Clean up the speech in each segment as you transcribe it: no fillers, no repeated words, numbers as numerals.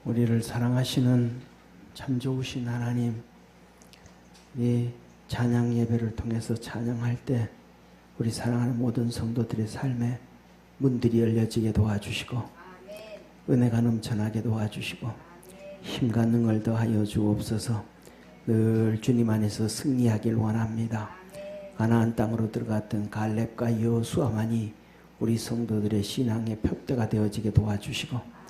우리를 사랑하시는 참 좋으신 하나님, 이 찬양 예배를 통해서 찬양할 때 우리 사랑하는 모든 성도들의 삶에 문들이 열려지게 도와주시고 은혜가 넘쳐나게 도와주시고 힘과 능을 더하여 주옵소서. 늘 주님 안에서 승리하길 원합니다. 가나안 땅으로 들어갔던 갈렙과 여호수아만이 우리 성도들의 신앙의 푯대가 되어지게 도와주시고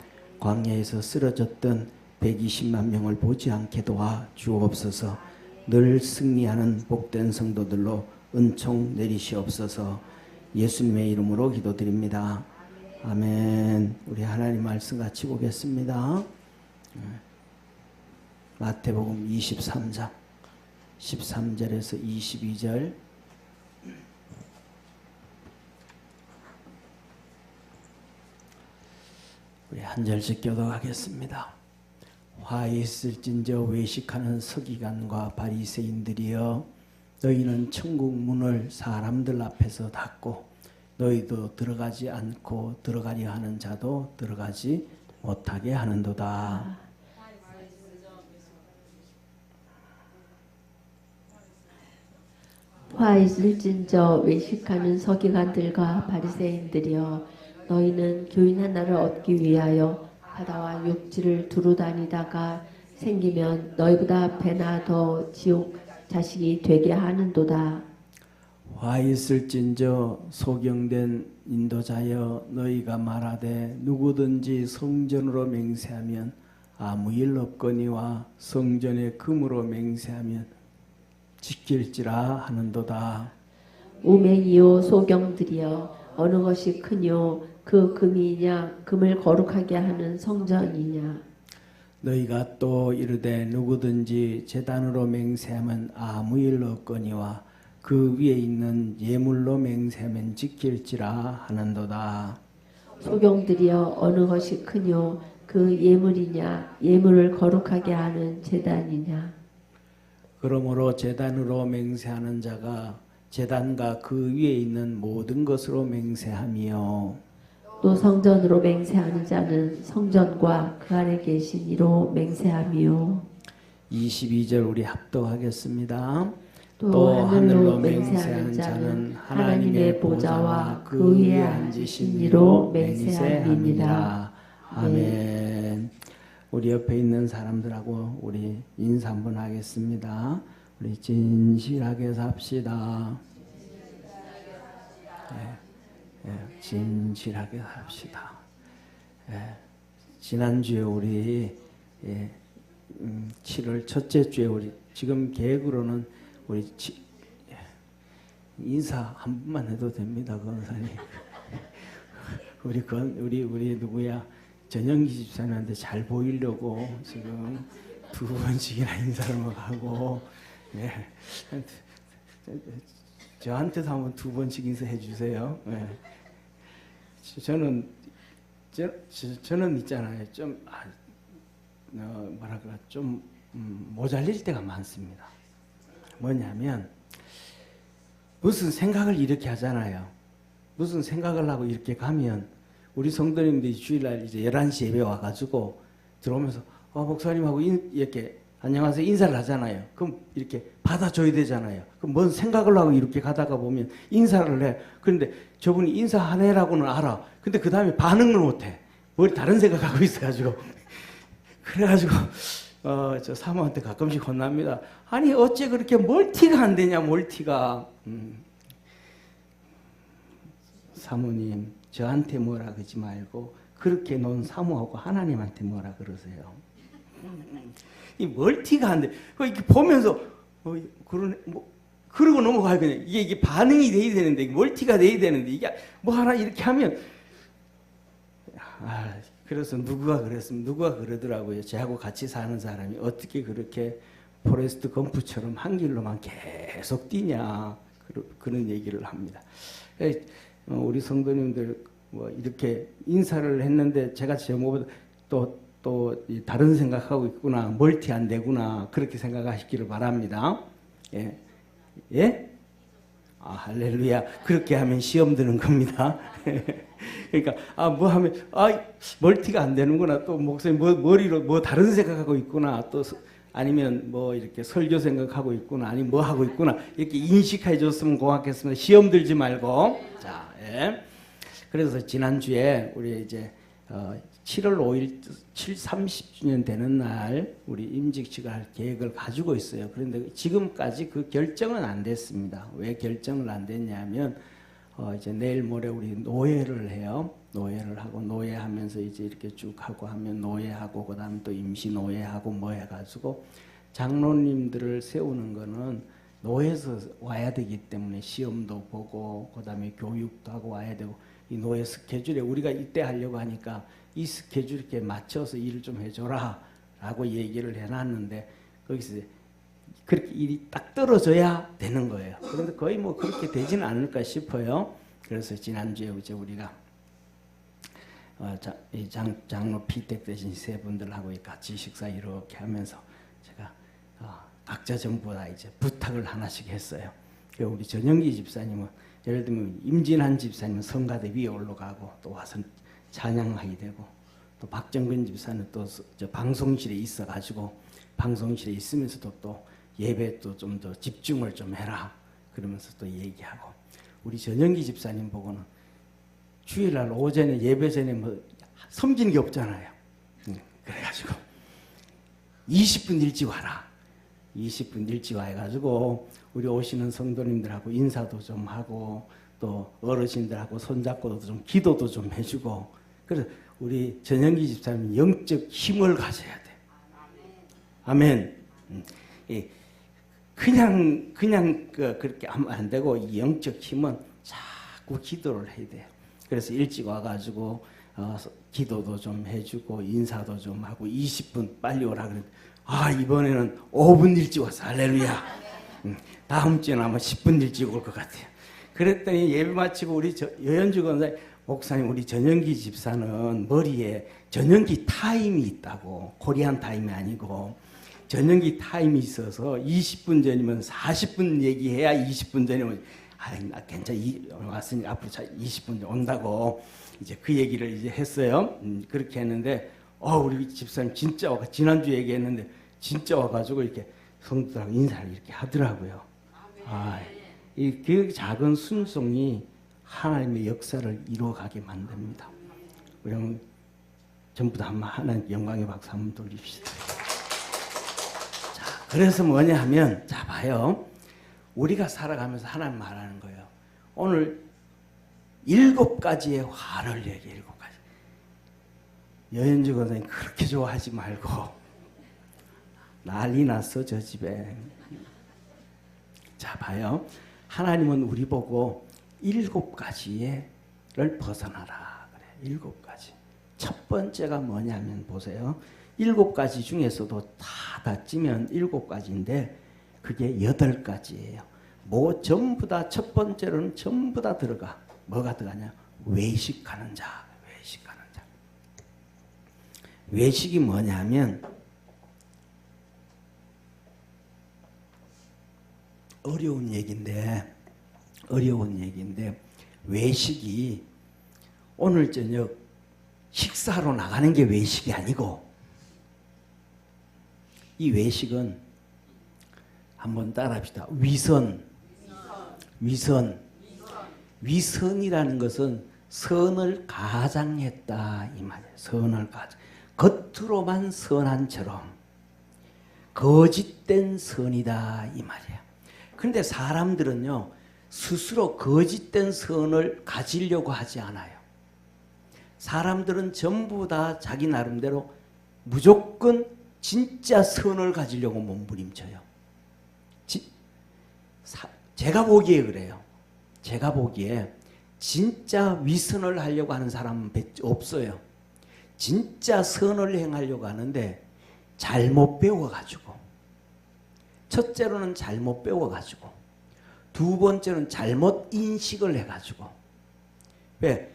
광야에서 쓰러졌던 120만 명을 보지 않게 도와주옵소서. 늘 승리하는 복된 성도들로 은총 내리시옵소서. 예수님의 이름으로 기도드립니다. 아멘. 우리 하나님 말씀 같이 보겠습니다. 마태복음 23장 13절에서 22절. 우리 한 절씩 교독하겠습니다. 화 있을진저 외식하는 서기관과 바리새인들이여, 너희는 천국 문을 사람들 앞에서 닫고 너희도 들어가지 않고 들어가려 하는 자도 들어가지 못하게 하는도다. 화 있을진저 외식하는 서기관들과 바리새인들이여, 너희는 교인 하나를 얻기 위하여 바다와 육지를 두루 다니다가 생기면 너희보다 배나 더 지옥 자식이 되게 하는도다. 화 있을진저 소경된 인도자여, 너희가 말하되 누구든지 성전으로 맹세하면 아무 일 없거니와 성전의 금으로 맹세하면 지킬지라 하는도다. 우매이요 소경들이여, 어느 것이 크뇨? 그 금이냐? 금을 거룩하게 하는 성전이냐? 너희가 또 이르되 누구든지 제단으로 맹세하면 아무 일 없거니와 그 위에 있는 예물로 맹세하면 지킬지라 하는도다. 소경들이여, 어느 것이 크뇨? 그 예물이냐? 예물을 거룩하게 하는 제단이냐? 그러므로 제단으로 맹세하는 자가 제단과 그 위에 있는 모든 것으로 맹세하며, 또 성전으로 맹세하는 자는 성전과 그 안에 계신 이로 맹세하며, 22절 우리 합독하겠습니다. 또 하늘로 맹세하는 자는 하나님의 보좌와 그 위에 앉으신 이로 맹세함이니라. 아멘. 우리 옆에 있는 사람들하고 우리 인사 한번 하겠습니다. 우리 진실하게 삽시다. 진실하게 삽시다. 지난주에 우리 7월 첫째 주에 우리 지금 계획으로는 우리 인사 한 번만 해도 됩니다, 권사님. 우리 누구야? 전영기 집사님한테 잘 보이려고 지금 2번씩이나 인사를 막 하고, 저한테도 한번 2번씩 인사해 주세요. 저는 있잖아요. 좀 모자릴 때가 많습니다. 뭐냐면 무슨 생각을 이렇게 하잖아요. 무슨 생각을 하고 이렇게 가면 우리 성도님들이 주일날 이제 11시 예배 와가지고 들어오면서 목사님하고 이렇게 안녕하세요 인사를 하잖아요. 그럼 이렇게 받아줘야 되잖아요. 그럼 뭔 생각을 하고 이렇게 가다가 보면 인사를 해. 그런데 저분이 인사하네라고는 알아. 근데 그 다음에 반응을 못해. 뭘 다른 생각하고 있어가지고. 그래가지고 저 사모한테 가끔씩 혼납니다. 아니 어째 그렇게 멀티가 안 되냐, 멀티가. 사모님, 저한테 뭐라 그러지 말고 그렇게 논 사모하고 하나님한테 뭐라 그러세요. 이 멀티가 안 돼. 이렇게 보면서 그러네, 그러고 넘어가야 그냥 이게 반응이 돼야 되는데, 멀티가 돼야 되는데, 이게 뭐 하나 이렇게 하면 그래서 누가 그러더라고요. 저하고 같이 사는 사람이 어떻게 그렇게 포레스트 검프처럼 한 길로만 계속 뛰냐, 그런 얘기를 합니다. 우리 성도님들 이렇게 인사를 했는데 제가 제목보다 또 다른 생각하고 있구나, 멀티 안 되구나, 그렇게 생각하시기를 바랍니다. 예? 할렐루야. 그렇게 하면 시험 드는 겁니다. 그러니까 뭐 하면 멀티가 안 되는구나. 또 목사님 머리로 뭐 다른 생각하고 있구나. 또 아니면 뭐 이렇게 설교 생각하고 있구나. 아니면 뭐 하고 있구나. 이렇게 인식해 줬으면 고맙겠습니다. 시험 들지 말고. 자, 예. 그래서 지난주에 우리 이제 7월 5일 30주년 되는 날 우리 임직식을 할 계획을 가지고 있어요. 그런데 지금까지 그 결정은 안 됐습니다. 왜 결정을 안 됐냐면 이제 내일 모레 우리 노예를 해요. 노예를 하고 노예하면서 이제 이렇게 쭉 하고 하면 노예하고 그다음에 또 임시 노예하고 뭐 해가지고 장로님들을 세우는 거는 노예에서 와야 되기 때문에 시험도 보고 그다음에 교육도 하고 와야 되고 이 노예 스케줄에 우리가 이때 하려고 하니까 이 스케줄에 맞춰서 일을 좀 해줘라 라고 얘기를 해놨는데 거기서 그렇게 일이 딱 떨어져야 되는 거예요. 그런데 거의 뭐 그렇게 되지는 않을까 싶어요. 그래서 지난주에 이제 우리가 장로 피택 되신 세 분들하고 같이 식사 이렇게 하면서 제가 각자 전부 다 이제 부탁을 하나씩 했어요. 우리 전영기 집사님은 예를 들면 임진한 집사님은 성가대 위에 올라가고 또 와서 찬양하게 되고 또 박정근 집사는 또 저 방송실에 있어가지고 방송실에 있으면서도 또 예배 또 좀 더 집중을 좀 해라 그러면서 또 얘기하고 우리 전영기 집사님 보고는 주일날 오전에 예배 전에 뭐 섬기는 게 없잖아요. 그래가지고 20분 일찍 와라. 20분 일찍 와가지고 우리 오시는 성도님들하고 인사도 좀 하고 또 어르신들하고 손잡고도 좀 기도도 좀 해주고 그래서 우리 전영기 집사님 영적 힘을 가져야 돼. 아멘. 그냥 그렇게 하면 안 되고 이 영적 힘은 자꾸 기도를 해야 돼요. 그래서 일찍 와가지고 기도도 좀 해주고 인사도 좀 하고 20분 빨리 오라 그랬는데 이번에는 5분 일찍 왔어. 할렐루야. 다음 주에는 아마 10분 일찍 올 것 같아요. 그랬더니 예배 마치고 우리 여현주 권사님 목사님 우리 전영기 집사는 머리에 전영기 타임이 있다고 코리안 타임이 아니고 전영기 타임이 있어서 20분 전이면 40분 얘기해야 20분 전이면 나 괜찮아 왔으니 앞으로 20분 온다고 이제 그 얘기를 이제 했어요. 그렇게 했는데 우리 집사님 진짜 지난주 얘기했는데 진짜 와가지고 이렇게 성도들하고 인사를 이렇게 하더라고요. 그 작은 순종이 하나님의 역사를 이루어가게 만듭니다. 우리 전부 다 하나님 영광의 박수 한번 돌립시다. 자, 그래서 뭐냐 하면 자 봐요. 우리가 살아가면서 하나님 말하는 거예요. 오늘 7가지의 화를 얘기해. 7가지. 여현주 권사님 그렇게 좋아하지 말고 난리 났어 저 집에. 자 봐요. 하나님은 우리 보고 7가지를 벗어나라 그래. 7가지. 첫 번째가 뭐냐면 보세요. 7가지 중에서도 다 찌면 7가지인데 그게 8가지예요. 뭐 전부 다 첫 번째로는 전부 다 들어가. 뭐가 들어가냐? 외식하는 자. 외식하는 자. 외식이 뭐냐면 어려운 얘기인데 외식이 오늘 저녁 식사하러 나가는 게 외식이 아니고 이 외식은 한번 따라합시다. 위선이라는 것은 선을 가장했다 이 말이에요. 선을 가장. 겉으로만 선한처럼 거짓된 선이다 이 말이에요. 그런데 사람들은요 스스로 거짓된 선을 가지려고 하지 않아요. 사람들은 전부 다 자기 나름대로 무조건 진짜 선을 가지려고 몸부림쳐요. 제가 보기에 그래요. 제가 보기에 진짜 위선을 하려고 하는 사람은 없어요. 진짜 선을 행하려고 하는데 잘못 배워가지고 첫째로는 잘못 배워가지고 두 번째는 잘못 인식을 해가지고 왜?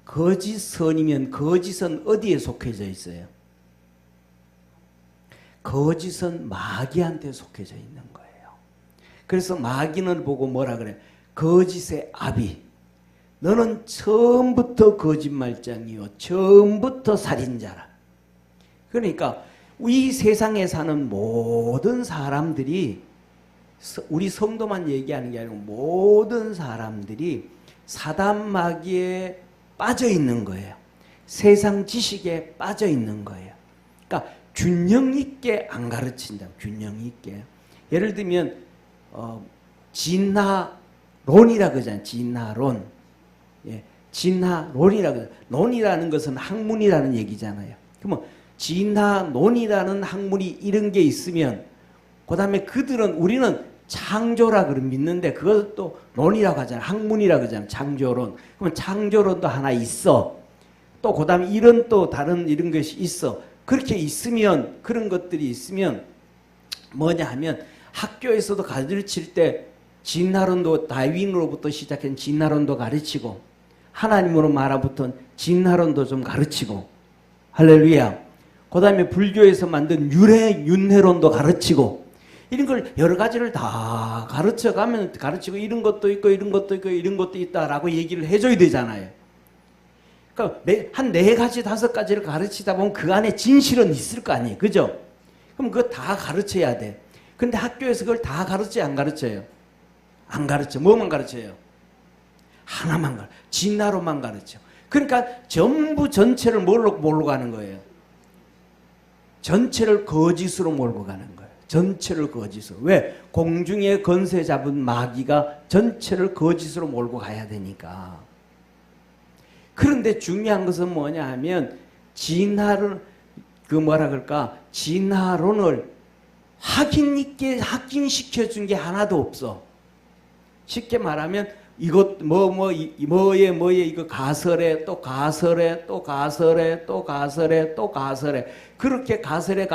거짓선이면 거짓은 어디에 속해져 있어요? 거짓은 마귀한테 속해져 있는 거예요. 그래서 마귀는 보고 뭐라 그래? 거짓의 아비. 너는 처음부터 거짓말장이요 처음부터 살인자라. 그러니까 이 세상에 사는 모든 사람들이, 우리 성도만 얘기하는 게 아니고 모든 사람들이 사단 마귀에 빠져 있는 거예요. 세상 지식에 빠져 있는 거예요. 그러니까 균형 있게 안 가르친다. 균형 있게. 예를 들면 진화론이라 그러잖아요. 진화론. 예, 진화론이라 그러잖아요. 논이라는 것은 학문이라는 얘기잖아요. 그러면 진화론이라는 학문이 이런 게 있으면 그 다음에 우리는 창조라 그러 믿는데 그것도 논이라고 하잖아요. 학문이라고 하잖아요. 창조론. 그러면 창조론도 하나 있어. 또 그 다음에 이런 또 다른 이런 것이 있어. 그렇게 있으면, 그런 것들이 있으면 뭐냐 하면 학교에서도 가르칠 때 진화론도 다윈으로부터 시작한 진화론도 가르치고 하나님으로 말아붙은 진화론도 좀 가르치고 할렐루야. 그 다음에 불교에서 만든 윤회론도 가르치고 이런 걸 여러 가지를 다 가르쳐가면 가르치고 이런 것도 있고 이런 것도 있고 이런 것도 있다라고 얘기를 해줘야 되잖아요. 그러니까 한 4가지 5가지를 가르치다 보면 그 안에 진실은 있을 거 아니에요. 그죠? 그럼 그거 다 가르쳐야 돼. 근데 학교에서 그걸 다 가르쳐요? 안 가르쳐요? 안 가르쳐. 뭐만 가르쳐요? 하나만 가르쳐. 진화로만 가르쳐. 그러니까 전부 전체를 몰고 가는 거예요. 전체를 거짓으로 몰고 가는 거예요. 전체를 거짓으로. 왜? 공중에 건세 잡은 마귀가 전체를 거짓으로 몰고 가야 되니까. 그런데 중요한 것은 뭐냐 하면 진화를 진화론을 확인시켜 준 게 하나도 없어. 쉽게 말하면 이것 뭐에 이거 가설에 또 가설에 또 가설에 또 가설에 또 가설에 그렇게 가설에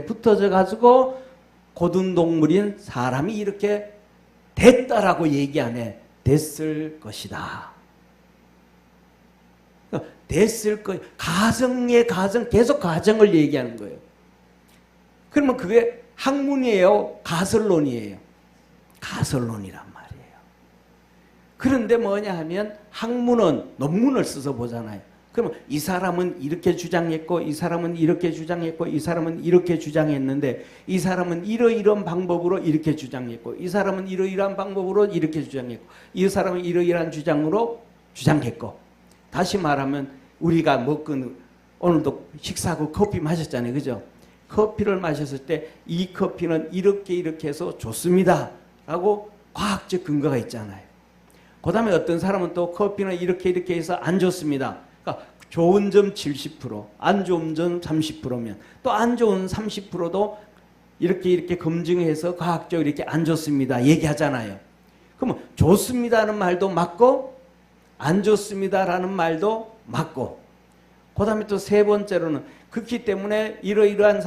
붙어져 가지고 고든 동물인 사람이 이렇게 됐다라고 얘기 안 해. 됐을 것이다. 됐을 거. 가정의 가정, 계속 가정을 얘기하는 거예요. 그러면 그게 학문이에요? 가설론이에요? 가설론이란 말이에요. 그런데 뭐냐 하면 학문은 논문을 써서 보잖아요. 그러면 이 사람은 이렇게 주장했고 이 사람은 이렇게 주장했고 이 사람은 이렇게 주장했는데 이 사람은 이러이러한 방법으로 이렇게 주장했고 이 사람은 이러이러한 방법으로 이렇게 주장했고 이 사람은 이러이러한 주장으로 주장했고 다시 말하면 우리가 먹은 오늘도 식사하고 커피 마셨잖아요. 그죠? 커피를 마셨을 때 이 커피는 이렇게 해서 좋습니다. 라고 과학적 근거가 있잖아요. 그 다음에 어떤 사람은 또 커피는 이렇게 해서 안 좋습니다. 그러니까 좋은 점 70%, 안 좋은 점 30%면 또 안 좋은 30%도 이렇게 검증해서 과학적으로 이렇게 안 좋습니다. 얘기하잖아요. 그러면 좋습니다는 말도 맞고 안 좋습니다라는 말도 맞고 그 다음에 또 3번째로는 그렇기 때문에 이러한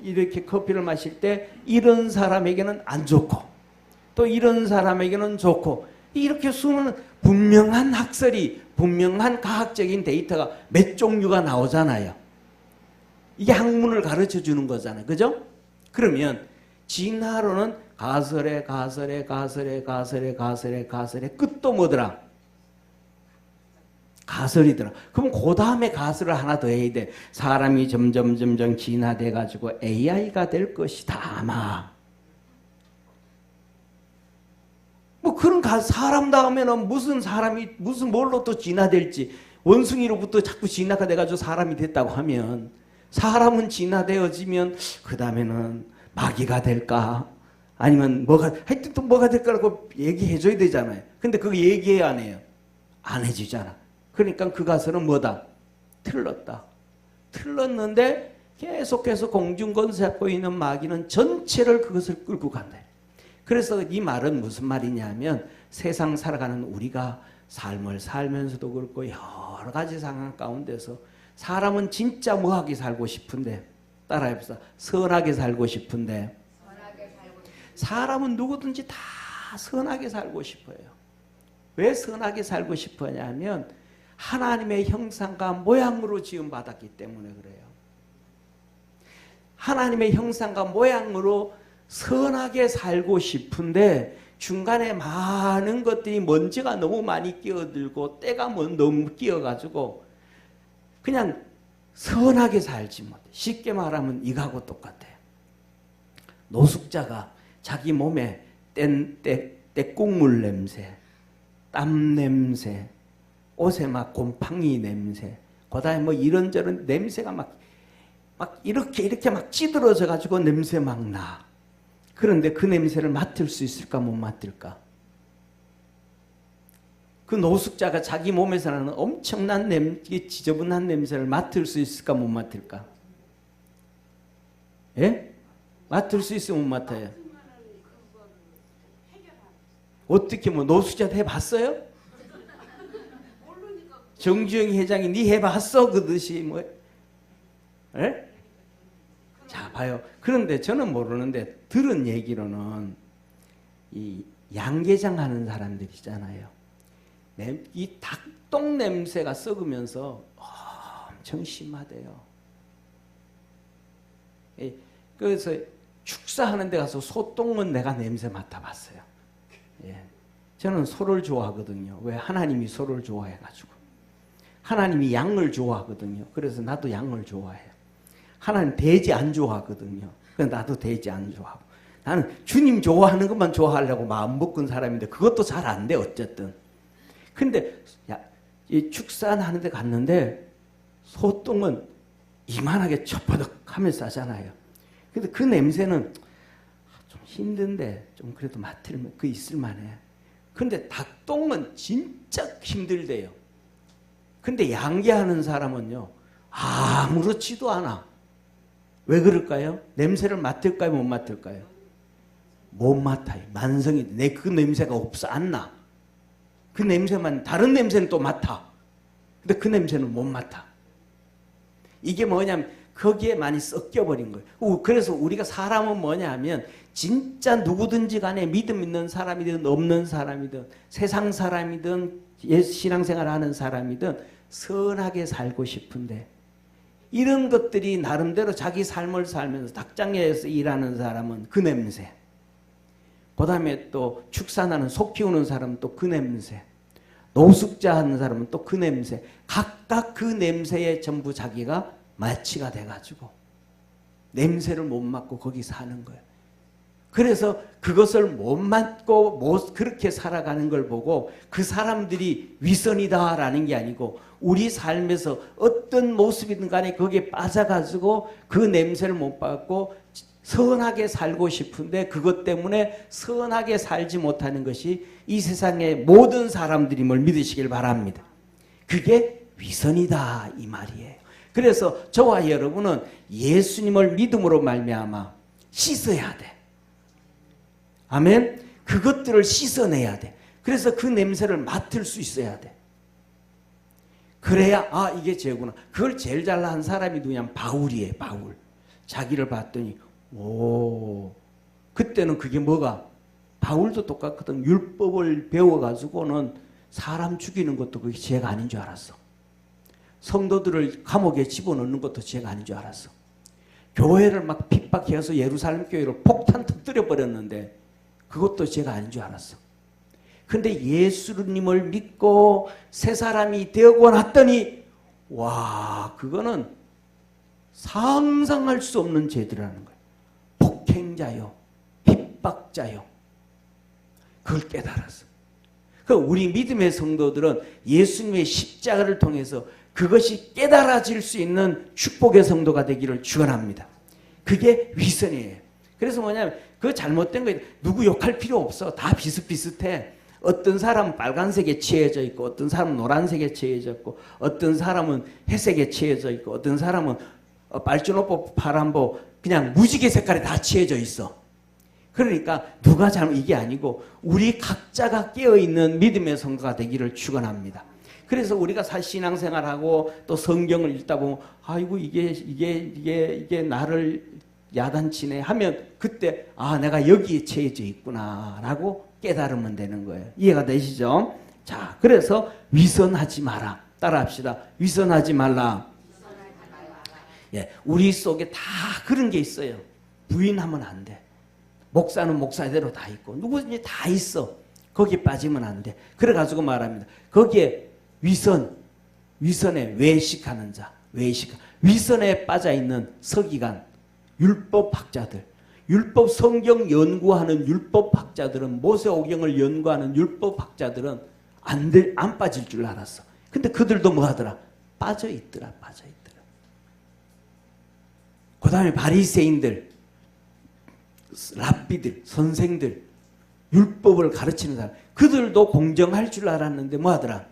이렇게 커피를 마실 때 이런 사람에게는 안 좋고 또 이런 사람에게는 좋고 이렇게 수많은 분명한 학설이 분명한 과학적인 데이터가 몇 종류가 나오잖아요. 이게 학문을 가르쳐 주는 거잖아요. 그죠? 그러면 진화론은 가설에 끝도 뭐더라? 가설이더라. 그럼 그 다음에 가설을 하나 더 해야 돼. 사람이 점점 진화돼 가지고 AI가 될 것이다 아마. 뭐 그런 사람 다음에는 무슨 사람이 무슨 뭘로 또 진화될지 원숭이로부터 자꾸 진화가 돼가지고 사람이 됐다고 하면 사람은 진화되어지면 그 다음에는 마귀가 될까? 아니면 하여튼 또 뭐가 될까라고 얘기해줘야 되잖아요. 근데 그거 얘기해야 안 해요. 안 해주잖아. 그러니까 그 가설은 뭐다? 틀렸다. 틀렸는데 계속해서 공중권세 잡고 있는 마귀는 전체를 그것을 끌고 간다. 그래서 이 말은 무슨 말이냐면 세상 살아가는 우리가 삶을 살면서도 그렇고 여러 가지 상황 가운데서 사람은 진짜 뭐하게 살고 싶은데 따라해봅시다. 선하게 살고 싶은데 사람은 누구든지 다 선하게 살고 싶어요. 왜 선하게 살고 싶으냐면 하나님의 형상과 모양으로 지음받았기 때문에 그래요. 하나님의 형상과 모양으로 선하게 살고 싶은데 중간에 많은 것들이 먼지가 너무 많이 끼어들고 때가 너무 끼어가지고 그냥 선하게 살지 못해. 쉽게 말하면 이거하고 똑같아요. 노숙자가 자기 몸에 떼국물 냄새, 땀 냄새, 옷에 막 곰팡이 냄새, 그다음에 뭐 이런저런 냄새가 막 이렇게 막 찌들어져 가지고 냄새 막 나. 그런데 그 냄새를 맡을 수 있을까 못 맡을까? 그 노숙자가 자기 몸에서 나는 엄청난 지저분한 냄새를 맡을 수 있을까 못 맡을까? 예? 맡을 수 있으면 못 맡아요. 어떻게 뭐 노숙자 해봤어요? 정주영 회장이 네 해봤어? 그듯이 뭐? 예? 자 봐요. 그런데 저는 모르는데 들은 얘기로는 이 양계장 하는 사람들 있잖아요. 이 닭똥 냄새가 썩으면서 엄청 심하대요. 그래서 축사하는 데 가서 소똥은 내가 냄새 맡아봤어요. 예. 저는 소를 좋아하거든요. 왜? 하나님이 소를 좋아해가지고. 하나님이 양을 좋아하거든요. 그래서 나도 양을 좋아해요. 하나님 돼지 안 좋아하거든요. 그래서 나도 돼지 안 좋아하고. 나는 주님 좋아하는 것만 좋아하려고 마음 먹은 사람인데 그것도 잘 안 돼 어쨌든. 근데 이 축산하는 데 갔는데 소똥은 이만하게 첩버덕하면서 싸잖아요. 근데 그 냄새는 좀 힘든데 좀 그래도 맡으면 그 있을만해. 근데 닭똥은 진짜 힘들대요. 근데 양계하는 사람은요 아무렇지도 않아. 왜 그럴까요? 냄새를 맡을까요? 못 맡을까요? 못 맡아요. 만성이 내 그 냄새가 없어 안 나. 그 냄새만 다른 냄새는 또 맡아. 근데 그 냄새는 못 맡아. 이게 뭐냐면 거기에 많이 섞여버린 거예요. 그래서 우리가 사람은 뭐냐 하면 진짜 누구든지 간에 믿음 있는 사람이든 없는 사람이든 세상 사람이든 신앙생활 하는 사람이든 선하게 살고 싶은데 이런 것들이 나름대로 자기 삶을 살면서 닭장에서 일하는 사람은 그 냄새, 그 다음에 또 축산하는 소 키우는 사람은 또 그 냄새, 노숙자 하는 사람은 또 그 냄새, 각각 그 냄새에 전부 자기가 마취가 돼가지고 냄새를 못 맡고 거기 사는 거예요. 그래서 그것을 못 맡고 못 그렇게 살아가는 걸 보고 그 사람들이 위선이다라는 게 아니고 우리 삶에서 어떤 모습이든 간에 거기에 빠져가지고 그 냄새를 못 맡고 선하게 살고 싶은데 그것 때문에 선하게 살지 못하는 것이 이 세상의 모든 사람들임을 믿으시길 바랍니다. 그게 위선이다 이 말이에요. 그래서 저와 여러분은 예수님을 믿음으로 말미암아 씻어야 돼. 아멘. 그것들을 씻어내야 돼. 그래서 그 냄새를 맡을 수 있어야 돼. 그래야 이게 죄구나. 그걸 제일 잘한 사람이 누구냐면 바울이에요. 바울. 자기를 봤더니 그때는 그게 뭐가 바울도 똑같거든. 율법을 배워가지고는 사람 죽이는 것도 그게 죄가 아닌 줄 알았어. 성도들을 감옥에 집어넣는 것도 죄가 아닌 줄 알았어. 교회를 막 핍박해서 예루살렘 교회를 폭탄 터뜨려 버렸는데 그것도 죄가 아닌 줄 알았어. 근데 예수님을 믿고 새 사람이 되고 났더니 그거는 상상할 수 없는 죄들이라는 거예요. 폭행자요, 핍박자요. 그걸 깨달았어. 우리 믿음의 성도들은 예수님의 십자가를 통해서 그것이 깨달아질 수 있는 축복의 성도가 되기를 축원합니다. 그게 위선이에요. 그래서 뭐냐면 그 잘못된 거 누구 욕할 필요 없어. 다 비슷비슷해. 어떤 사람은 빨간색에 취해져 있고 어떤 사람은 노란색에 취해져 있고 어떤 사람은 회색에 취해져 있고 어떤 사람은 빨주노보 파란보 그냥 무지개 색깔에 다 취해져 있어. 그러니까 누가 잘못 이게 아니고 우리 각자가 깨어있는 믿음의 성도가 되기를 축원합니다. 그래서 우리가 신앙생활하고 또 성경을 읽다 보면 아이고 이게 나를 야단치네 하면 그때 내가 여기에 처해져 있구나 라고 깨달으면 되는 거예요. 이해가 되시죠? 자, 그래서 위선하지 마라. 따라합시다. 위선하지 말라. 예, 우리 속에 다 그런 게 있어요. 부인하면 안 돼. 목사는 목사대로 다 있고 누구든지 다 있어. 거기에 빠지면 안 돼. 그래가지고 말합니다. 거기에 위선에 외식하는 자, 위선에 빠져있는 서기관, 율법학자들, 율법 성경 연구하는 율법학자들은, 모세오경을 연구하는 율법학자들은 안 빠질 줄 알았어. 근데 그들도 뭐 하더라? 빠져있더라. 그 다음에 바리새인들, 랍비들, 선생들, 율법을 가르치는 사람, 그들도 공정할 줄 알았는데 뭐 하더라?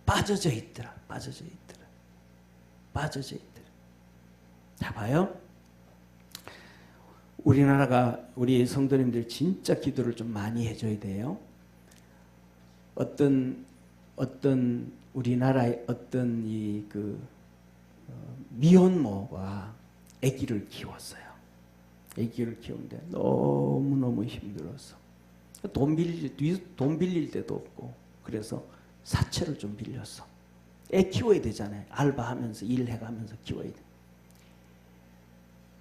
빠져져 있더라. 자, 봐요. 우리나라가, 우리 성도님들 진짜 기도를 좀 많이 해줘야 돼요. 어떤 우리나라의 어떤 미혼모가 아기를 키웠어요. 아기를 키우는데 너무너무 힘들었어. 돈 빌릴 데도 없고, 그래서 사채를 좀 빌렸어. 애 키워야 되잖아요. 알바하면서 일해가면서 키워야 돼.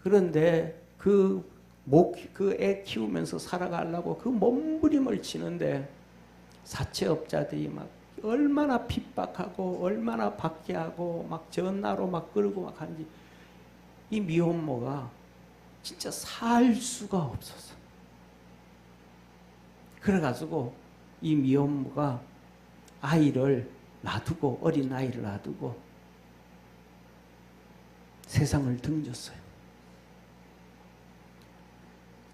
그런데 그 애 키우면서 살아가려고 그 몸부림을 치는데 사채업자들이 막 얼마나 핍박하고 얼마나 박해하고 막 전화로 막 끌고 막 하는지, 이 미혼모가 진짜 살 수가 없었어. 그래가지고 이 미혼모가 어린 아이를 놔두고 세상을 등졌어요.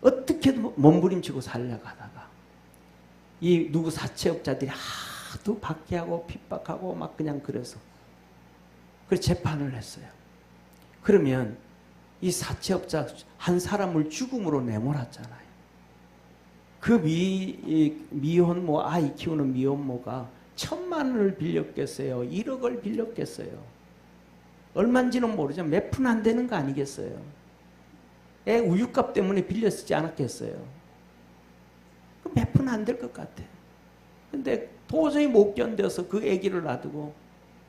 어떻게든 몸부림치고 살려가다가 이 누구 사채업자들이 하도 박해하고 핍박하고 막 그냥 그래서 재판을 했어요. 그러면 이 사채업자 한 사람을 죽음으로 내몰았잖아요. 그 미혼모, 아이 키우는 미혼모가 1,000만 원을 빌렸겠어요? 1억을 빌렸겠어요? 얼마인지는 모르지만 몇 푼 안 되는 거 아니겠어요? 애 우유값 때문에 빌렸지 않았겠어요? 몇 푼 안 될 것 같아. 근데 도저히 못 견뎌서 그 아기를 놔두고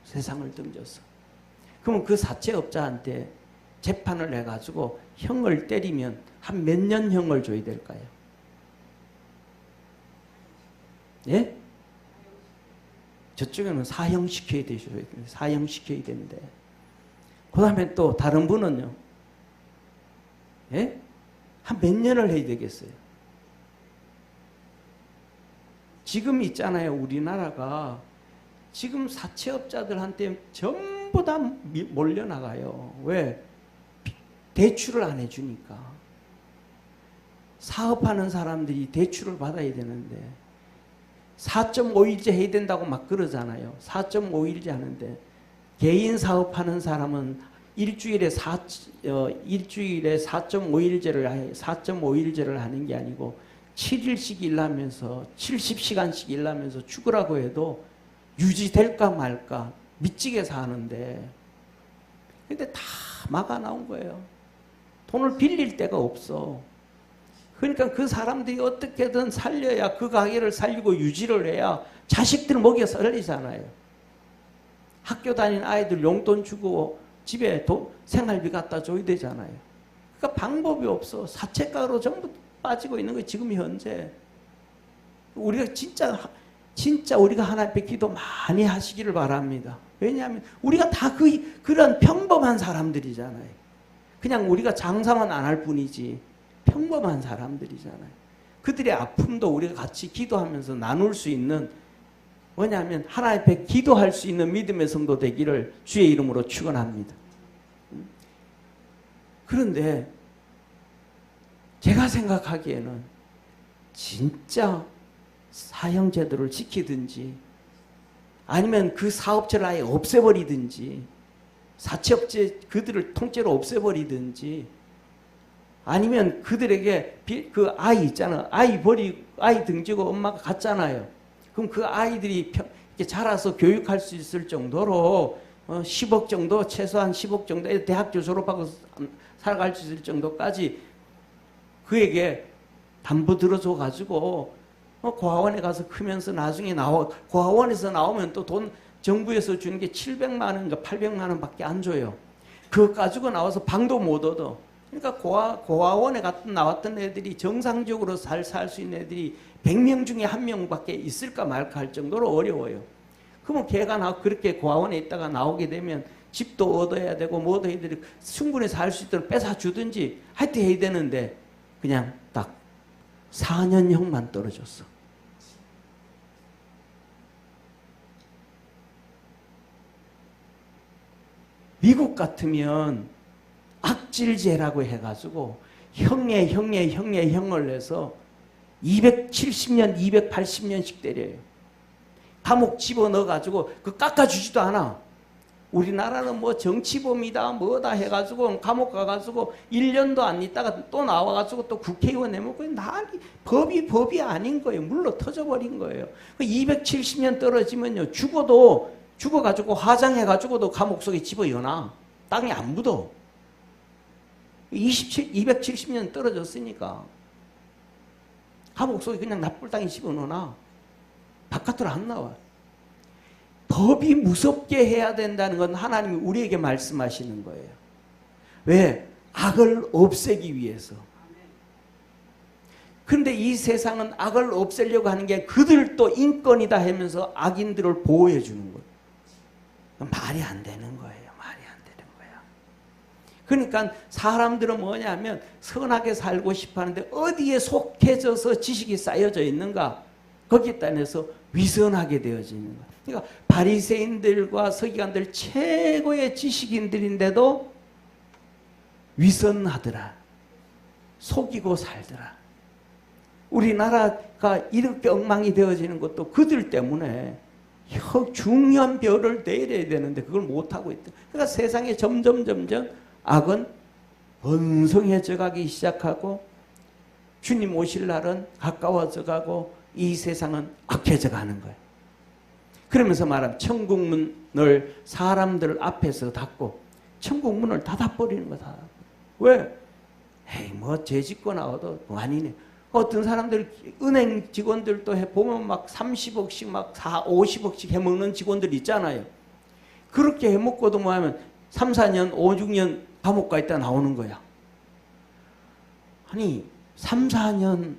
세상을 등졌어. 그러면 그 사채업자한테 재판을 해가지고 형을 때리면 한 몇 년 형을 줘야 될까요? 예? 저쪽에는 사형시켜야 되는데. 그 다음에 또 다른 분은요, 예? 한 몇 년을 해야 되겠어요? 지금 있잖아요. 우리나라가 지금 사채업자들한테 전부 다 몰려나가요. 왜? 대출을 안 해주니까. 사업하는 사람들이 대출을 받아야 되는데 4.5일제 해야 된다고 막 그러잖아요. 4.5일제 하는데 개인 사업하는 사람은 일주일에 4.5일제를 하는 게 아니고 7일씩 일하면서 70시간씩 일하면서 죽으라고 해도 유지될까 말까 미치게 사는데, 근데 다 막아 나온 거예요. 돈을 빌릴 데가 없어. 그러니까 그 사람들이 어떻게든 살려야, 그 가게를 살리고 유지를 해야 자식들 먹여 살리잖아요. 학교 다니는 아이들 용돈 주고 집에 생활비 갖다 줘야 되잖아요. 그러니까 방법이 없어. 사채가로 전부 빠지고 있는 거예요. 지금 현재. 우리가 진짜 우리가 하나님 앞에 기도 많이 하시기를 바랍니다. 왜냐하면 우리가 다 그런 평범한 사람들이잖아요. 그냥 우리가 장사만 안 할 뿐이지 평범한 사람들이잖아요. 그들의 아픔도 우리가 같이 기도하면서 나눌 수 있는, 뭐냐면 하나님 앞에 기도할 수 있는 믿음의 성도 되기를 주의 이름으로 축원합니다. 그런데 제가 생각하기에는 진짜 사형제도를 지키든지 아니면 그 사업체를 아예 없애버리든지, 사채업체 그들을 통째로 없애버리든지, 아니면 그들에게 그 아이 있잖아. 아이 등지고 엄마가 갔잖아요. 그럼 그 아이들이 이렇게 자라서 교육할 수 있을 정도로 10억 정도, 최소한 10억 정도, 대학교 졸업하고 살아갈 수 있을 정도까지 그에게 담보 들어줘 가지고 고아원에 가서 크면서 나중에 고아원에서 나오면 또 돈 정부에서 주는 게 700만 원인가 800만 원밖에 안 줘요. 그거 가지고 나와서 방도 못 얻어. 그러니까 고아원에 나왔던 애들이 정상적으로 살 수 있는 애들이 100명 중에 1명밖에 있을까 말까 할 정도로 어려워요. 그러면 걔가 그렇게 고아원에 있다가 나오게 되면 집도 얻어야 되고 뭐도 해야 되고 충분히 살 수 있도록 뺏어 주든지 하여튼 해야 되는데 그냥 딱 4년형만 떨어졌어. 미국 같으면 악질죄라고 해가지고 형을 내서 270년, 280년씩 때려요. 감옥 집어넣어가지고 그 깎아주지도 않아. 우리나라는 뭐 정치범이다 뭐다 해가지고 감옥 가가지고 1년도 안 있다가 또 나와가지고 또 국회의원 내먹고 난리 법이 아닌 거예요. 물러 터져버린 거예요. 270년 떨어지면요 죽어가지고 화장해가지고도 감옥 속에 집어넣어놔. 땅에 안 묻어. 270년 떨어졌으니까 감옥 속에 그냥 납불 땅에 집어넣어놔. 바깥으로 안 나와. 법이 무섭게 해야 된다는 건 하나님이 우리에게 말씀하시는 거예요. 왜? 악을 없애기 위해서. 그런데 이 세상은 악을 없애려고 하는 게 그들도 인권이다 하면서 악인들을 보호해 주는 거예요. 말이 안 되는 거예요. 말이 안 되는 거야. 그러니까 사람들은 뭐냐면 선하게 살고 싶어 하는데 어디에 속해져서 지식이 쌓여져 있는가? 거기에 따라서 위선하게 되어지는 거예요. 그러니까 바리새인들과 서기관들 최고의 지식인들인데도 위선하더라. 속이고 살더라. 우리나라가 이렇게 엉망이 되어지는 것도 그들 때문에 중요한 별을 내려야 되는데 그걸 못하고 있다. 그러니까 세상에 점점 악은 번성해져 가기 시작하고 주님 오실 날은 가까워져 가고 이 세상은 악해져 가는 거예요. 그러면서 말하면 천국 문을 사람들 앞에서 닫고 천국 문을 닫아버리는 거다. 왜? 에이 뭐 죄 짓고 나와도 아니네. 어떤 사람들 은행 직원들도 보면 막 30억씩 막 50억씩 해먹는 직원들 있잖아요. 그렇게 해먹고도 뭐하면 3, 4년, 5, 6년 감옥 가 있다 나오는 거야. 아니 3, 4년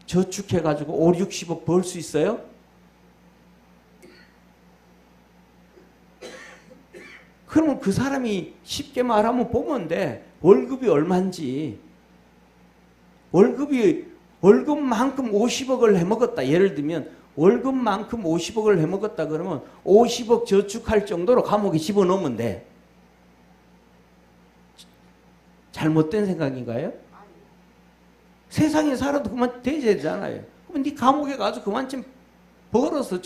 저축해가지고 5, 60억 벌 수 있어요? 그러면 그 사람이 쉽게 말하면 보면 돼. 월급이 얼마인지. 월급만큼 50억을 해먹었다. 예를 들면 월급만큼 50억을 해먹었다 그러면 50억 저축할 정도로 감옥에 집어넣으면 돼. 잘못된 생각인가요? 세상에 살아도 그만 되잖아요. 그럼 네 감옥에 가서 그만 좀 벌어서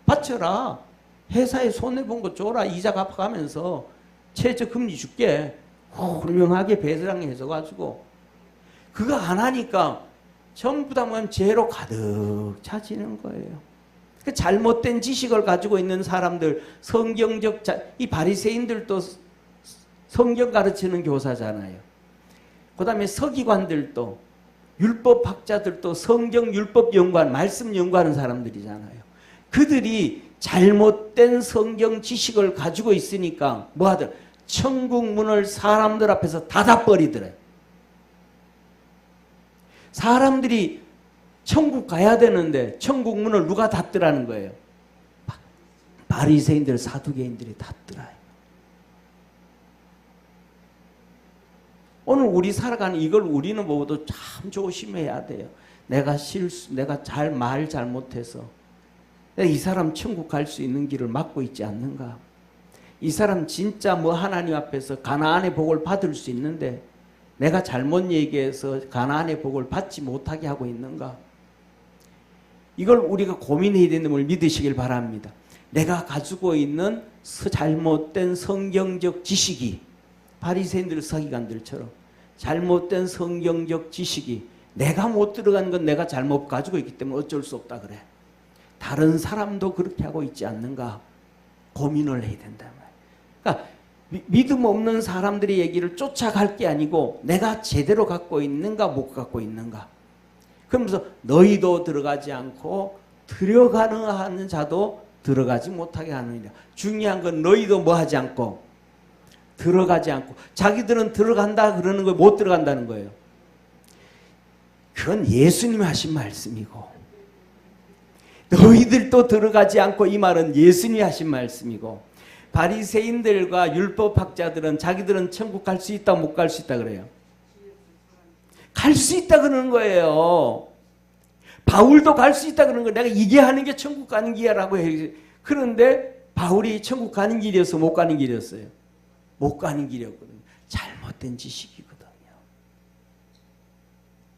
바쳐라. 회사에 손해본 거 줘라. 이자 갚아가면서 최저금리 줄게. 훌륭하게 배당해줘가지고 그거 안 하니까 전부 다 뭐냐면 죄로 가득 차지는 거예요. 그 잘못된 지식을 가지고 있는 사람들, 이 바리새인들도 성경 가르치는 교사잖아요. 그 다음에 서기관들도 율법학자들도 성경 율법 연구하는 말씀 연구하는 사람들이잖아요. 그들이 잘못된 성경 지식을 가지고 있으니까 뭐하더라? 천국 문을 사람들 앞에서 닫아버리더래. 사람들이 천국 가야 되는데 천국 문을 누가 닫더라는 거예요? 바리새인들, 사두개인들이 닫더라. 오늘 우리 살아가는 이걸 우리는 보고도 참 조심해야 돼요. 내가 말 잘못해서 이 사람 천국 갈 수 있는 길을 막고 있지 않는가? 이 사람 진짜 뭐 하나님 앞에서 가나안의 복을 받을 수 있는데 내가 잘못 얘기해서 가나안의 복을 받지 못하게 하고 있는가? 이걸 우리가 고민해야 되는 걸 믿으시길 바랍니다. 내가 가지고 있는 잘못된 성경적 지식이 바리새인들 서기관들처럼 잘못된 성경적 지식이 내가 못 들어간 건 내가 잘못 가지고 있기 때문에 어쩔 수 없다 그래. 다른 사람도 그렇게 하고 있지 않는가 고민을 해야 된단 말이에요. 그러니까 믿음 없는 사람들의 얘기를 쫓아갈 게 아니고 내가 제대로 갖고 있는가 못 갖고 있는가. 그러면서 너희도 들어가지 않고 들어가는 하는 자도 들어가지 못하게 하느니라. 중요한 건 너희도 뭐 하지 않고 들어가지 않고 자기들은 들어간다 그러는 거예요. 못 들어간다는 거예요. 그건 예수님이 하신 말씀이고 너희들도 들어가지 않고 이 말은 예수님이 하신 말씀이고 바리새인들과 율법학자들은 자기들은 천국 갈 수 있다 못 갈 수 있다 그래요. 갈 수 있다 그러는 거예요. 바울도 갈 수 있다 그러는 거예요. 내가 이게 하는 게 천국 가는 길이라고 해요. 그런데 바울이 천국 가는 길이었어 못 가는 길이었어요? 못 가는 길이었거든요. 잘못된 지식이거든요.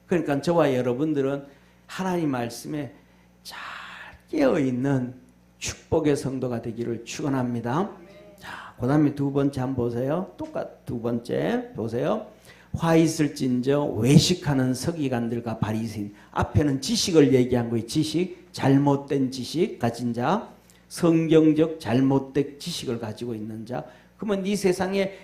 그러니까 저와 여러분들은 하나님 말씀에 잘 깨어있는 축복의 성도가 되기를 축원합니다. 자, 그 다음에 두 번째 한번 보세요. 두 번째 보세요. 화 있을진저 외식하는 서기관들과 바리새인. 앞에는 지식을 얘기한 거예요. 지식, 잘못된 지식 가진 자, 성경적 잘못된 지식을 가지고 있는 자. 그러면 이 세상에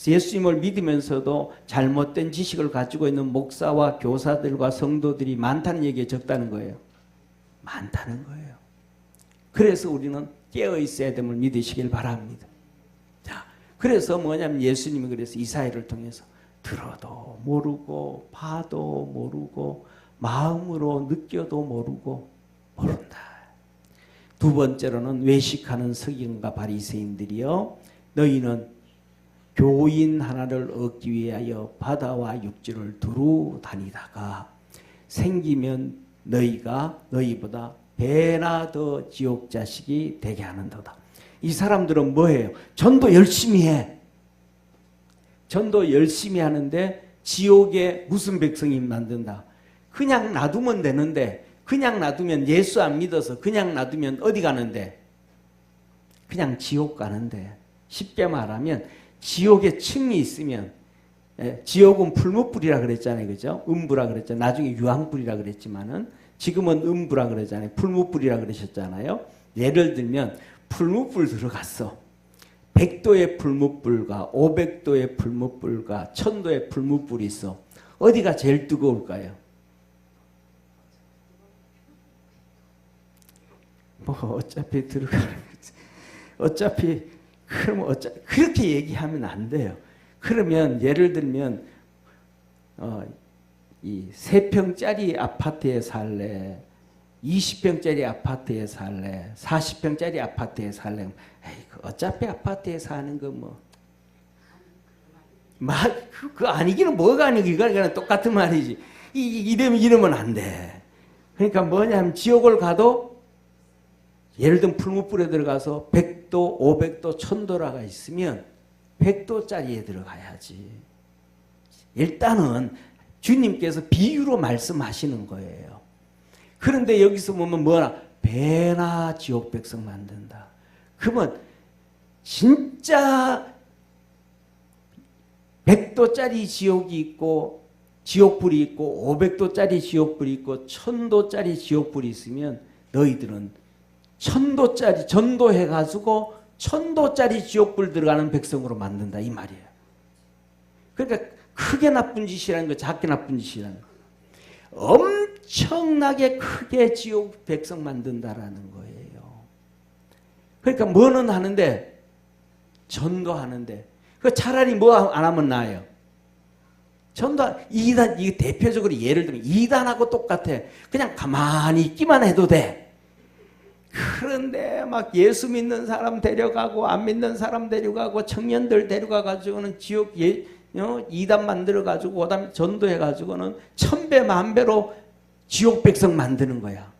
예수님을 믿으면서도 잘못된 지식을 가지고 있는 목사와 교사들과 성도들이 많다는 얘기에 적다는 거예요. 많다는 거예요. 그래서 우리는 깨어 있어야 됨을 믿으시길 바랍니다. 자, 그래서 뭐냐면 예수님이 그래서 이사야를 통해서 들어도 모르고 봐도 모르고 마음으로 느껴도 모르고 모른다. 두 번째로는 외식하는 서기관과 바리새인들이요. 너희는 교인 하나를 얻기 위하여 바다와 육지를 두루 다니다가 생기면 너희보다 배나 더 지옥 자식이 되게 하는도다. 이 사람들은 뭐예요? 전도 열심히 해. 전도 열심히 하는데 지옥에 무슨 백성이 만든다. 그냥 놔두면 되는데 그냥 놔두면 예수 안 믿어서 그냥 놔두면 어디 가는데? 그냥 지옥 가는데. 쉽게 말하면 지옥에 층이 있으면 지옥은 풀무불이라 그랬잖아요. 그죠? 음부라 그랬잖아요. 나중에 유황불이라 그랬지만은 지금은 음부라 그러잖아요. 풀무불이라 그러셨잖아요. 예를 들면 풀무불 들어갔어. 100도의 풀무불과 500도의 풀무불과 1000도의 풀무불이 있어. 어디가 제일 뜨거울까요? 뭐 어차피 들어가는 거지. 어차피 그렇게 얘기하면 안 돼요. 그러면 예를 들면 이 3평짜리 아파트에 살래, 20평짜리 아파트에 살래, 40평짜리 아파트에 살래. 에이, 어차피 아파트에 사는 거 뭐. 그 아니기는 뭐가 아니기 그냥 똑같은 말이지. 이러면 안 돼. 그러니까 뭐냐면 지옥을 가도 예를 들면 풀무불에 들어가서 100도, 500도, 1000도라가 있으면 100도짜리에 들어가야지. 일단은 주님께서 비유로 말씀하시는 거예요. 그런데 여기서 보면 뭐라? 배나 지옥 백성 만든다. 그러면 진짜 100도짜리 지옥이 있고 지옥불이 있고 500도짜리 지옥불이 있고 1000도짜리 지옥불이 있으면 너희들은 1000도짜리 전도해가지고 1000도짜리 지옥불 들어가는 백성으로 만든다 이 말이에요. 그러니까 크게 나쁜 짓이라는 거 작게 나쁜 짓이라는 거. 엄청나게 크게 지옥 백성 만든다라는 거예요. 그러니까 뭐는 하는데 전도하는데 그 차라리 뭐 안 하면 나아요. 전도 이단 이 대표적으로 예를 들면 이단하고 똑같아. 그냥 가만히 있기만 해도 돼. 그런데 막 예수 믿는 사람 데려가고 안 믿는 사람 데려가고 청년들 데려가 가지고는 지옥 이단 만들어 가지고 그다음에 전도해 가지고는 1000배 만배로 지옥 백성 만드는 거야.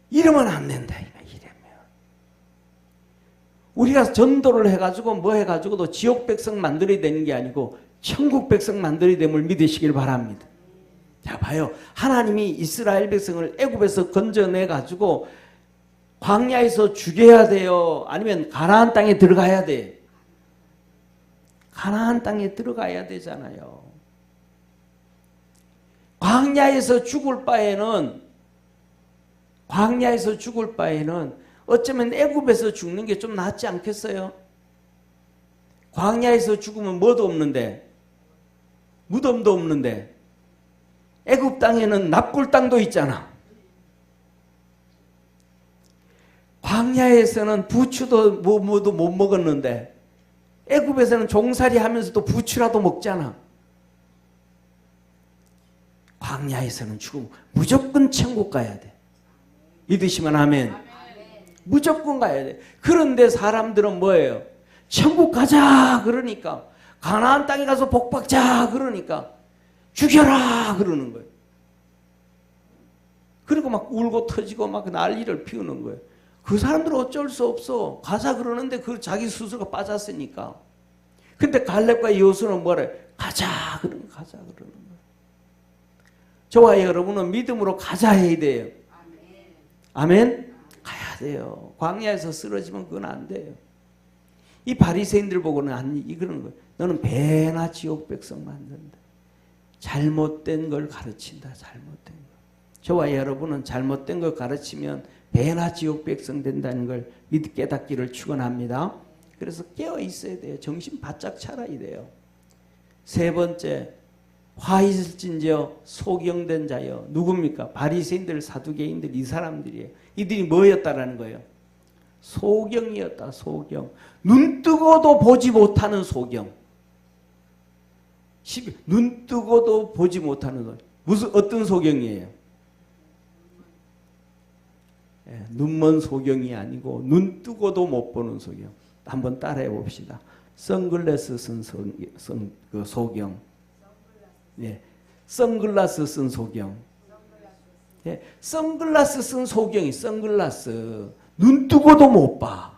이러면 안 된다. 이러면 우리가 전도를 해가지고 뭐 해가지고도 지옥 백성 만들어야 되는 게 아니고 천국 백성 만들어야 됨을 믿으시길 바랍니다. 자, 봐요. 하나님이 이스라엘 백성을 애굽에서 건져내 가지고 광야에서 죽여야 돼요? 아니면 가나안 땅에 들어가야 돼? 가나안 땅에 들어가야 되잖아요. 광야에서 죽을 바에는 어쩌면 애굽에서 죽는 게 좀 낫지 않겠어요? 광야에서 죽으면 뭐도 없는데, 무덤도 없는데, 애굽 땅에는 납골 땅도 있잖아. 광야에서는 부추도 뭐도 못 먹었는데 애굽에서는 종살이 하면서도 부추라도 먹잖아. 광야에서는 죽음. 무조건 천국 가야 돼. 믿으시면 아멘. 무조건 가야 돼. 그런데 사람들은 뭐예요? 천국 가자 그러니까, 가나안 땅에 가서 복 받자 그러니까 죽여라 그러는 거예요. 그리고 막 울고 터지고 막 난리를 피우는 거예요. 그 사람들은 어쩔 수 없어. 가자 그러는데 그 자기 스스로가 빠졌으니까. 근데 갈렙과 여호수아는 뭐래? 가자 그러는 거예요. 저와 여러분은 믿음으로 가자 해야 돼요. 아멘? 가야 돼요. 광야에서 쓰러지면 그건 안 돼요. 이 바리새인들 보고는 이러는 거예요. 너는 배나 지옥 백성 만든다. 잘못된 걸 가르친다. 잘못된 걸. 저와 여러분은 잘못된 걸 가르치면 배나 지옥 백성 된다는 걸 깨닫기를 축원합니다. 그래서 깨어 있어야 돼요. 정신 바짝 차려야 돼요. 세 번째, 화 있을진저 소경된 자여. 누굽니까? 바리새인들, 사두개인들, 이 사람들이에요. 이들이 뭐였다라는 거예요? 소경이었다. 소경. 눈 뜨고도 보지 못하는 소경. 눈 뜨고도 보지 못하는 소경. 어떤 소경이에요? 눈먼 소경이 아니고 눈 뜨고도 못 보는 소경. 한번 따라해 봅시다. 선글라스 쓴 소경. 예, 선글라스 쓴 소경. 예, 선글라스 쓴 소경이 선글라스. 눈 뜨고도 못 봐.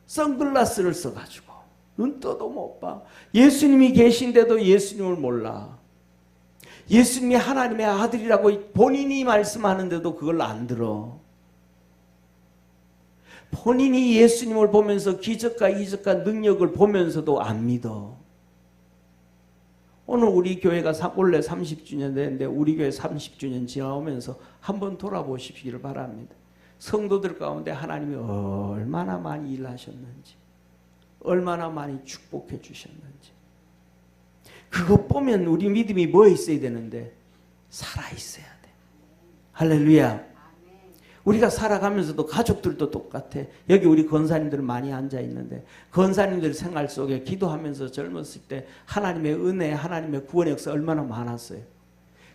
선글라스를 써가지고 눈 떠도 못 봐. 예수님이 계신데도 예수님을 몰라. 예수님이 하나님의 아들이라고 본인이 말씀하는데도 그걸 안 들어. 본인이 예수님을 보면서 기적과 이적과 능력을 보면서도 안 믿어. 오늘 우리 교회가 원래 30주년 됐는데 우리 교회 30주년 지나오면서 한번 돌아보시기를 바랍니다. 성도들 가운데 하나님이 얼마나 많이 일하셨는지, 얼마나 많이 축복해 주셨는지. 그것 보면 우리 믿음이 뭐 있어야 되는데? 살아있어야 돼. 할렐루야. 우리가 살아가면서도 가족들도 똑같아. 여기 우리 권사님들 많이 앉아있는데 권사님들 생활 속에 기도하면서 젊었을 때 하나님의 은혜, 하나님의 구원의 역사 얼마나 많았어요.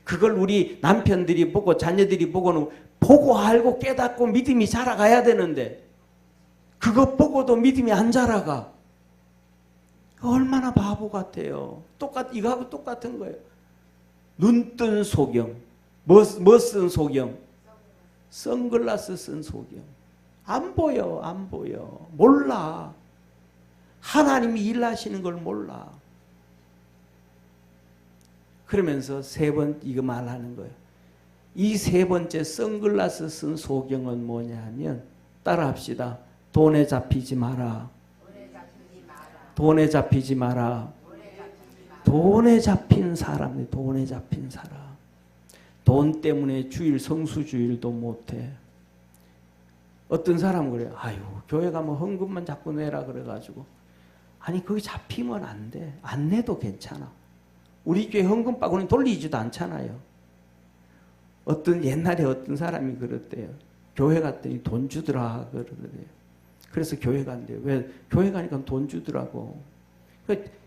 그걸 우리 남편들이 보고 자녀들이 보고는 보고 알고 깨닫고 믿음이 자라가야 되는데 그것 보고도 믿음이 안 자라가. 얼마나 바보 같아요. 이거하고 똑같은 거예요. 눈뜬 소경. 뭐 쓴 소경? 선글라스 쓴 소경. 안 보여, 안 보여. 몰라. 하나님이 일하시는 걸 몰라. 그러면서 이거 말하는 거예요. 이 세 번째 선글라스 쓴 소경은 뭐냐 하면, 따라합시다. 돈에 잡히지 마라. 돈에 잡히지 마라. 돈에 잡힌 사람이 돈에 잡힌 사람. 돈 때문에 주일 성수주일도 못해. 어떤 사람은 그래요. 아유, 교회 가면 헌금만 자꾸 내라 그래가지고. 아니, 거기 잡히면 안 돼. 안 내도 괜찮아. 우리 교회 헌금 바구니 돌리지도 않잖아요. 옛날에 어떤 사람이 그랬대요. 교회 갔더니 돈 주더라 그러더래요. 그래서 교회 간대요. 왜? 교회 가니까 돈 주더라고.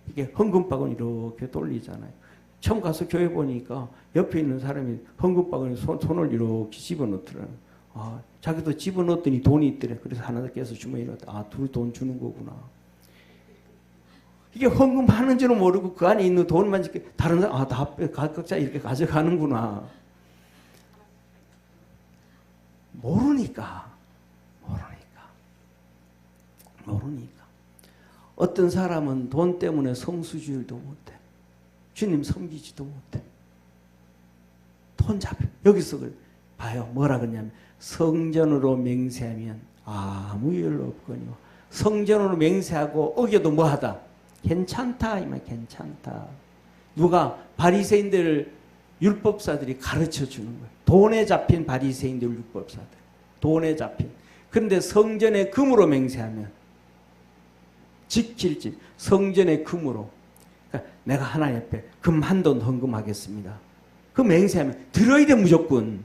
이게 헌금 바구니 이렇게 돌리잖아요. 처음 가서 교회 보니까 옆에 있는 사람이 헌금 바구니 손을 이렇게 집어넣더라고요. 아, 자기도 집어넣었더니 돈이 있더래. 그래서 하나 껴서 주머니에 넣었다. 아, 둘 돈 주는 거구나. 이게 헌금 하는지는 모르고 그 안에 있는 돈만 이렇게 다른 사람, 다 각자 이렇게 가져가는구나. 모르니까. 어떤 사람은 돈 때문에 성수주일도 못해. 주님 섬기지도 못해. 돈 잡혀. 여기서 봐요. 뭐라 그러냐면 성전으로 맹세하면 아무 일 없거니와 성전으로 맹세하고 어겨도 뭐하다? 괜찮다. 이 말 괜찮다. 누가? 바리새인들 율법사들이 가르쳐 주는 거예요. 돈에 잡힌 바리새인들 율법사들. 돈에 잡힌. 그런데 성전의 금으로 맹세하면 지킬지 성전의 금으로. 그러니까 내가 하나님 앞에 금 한 돈 헌금하겠습니다. 그 맹세하면 들어야 돼 무조건.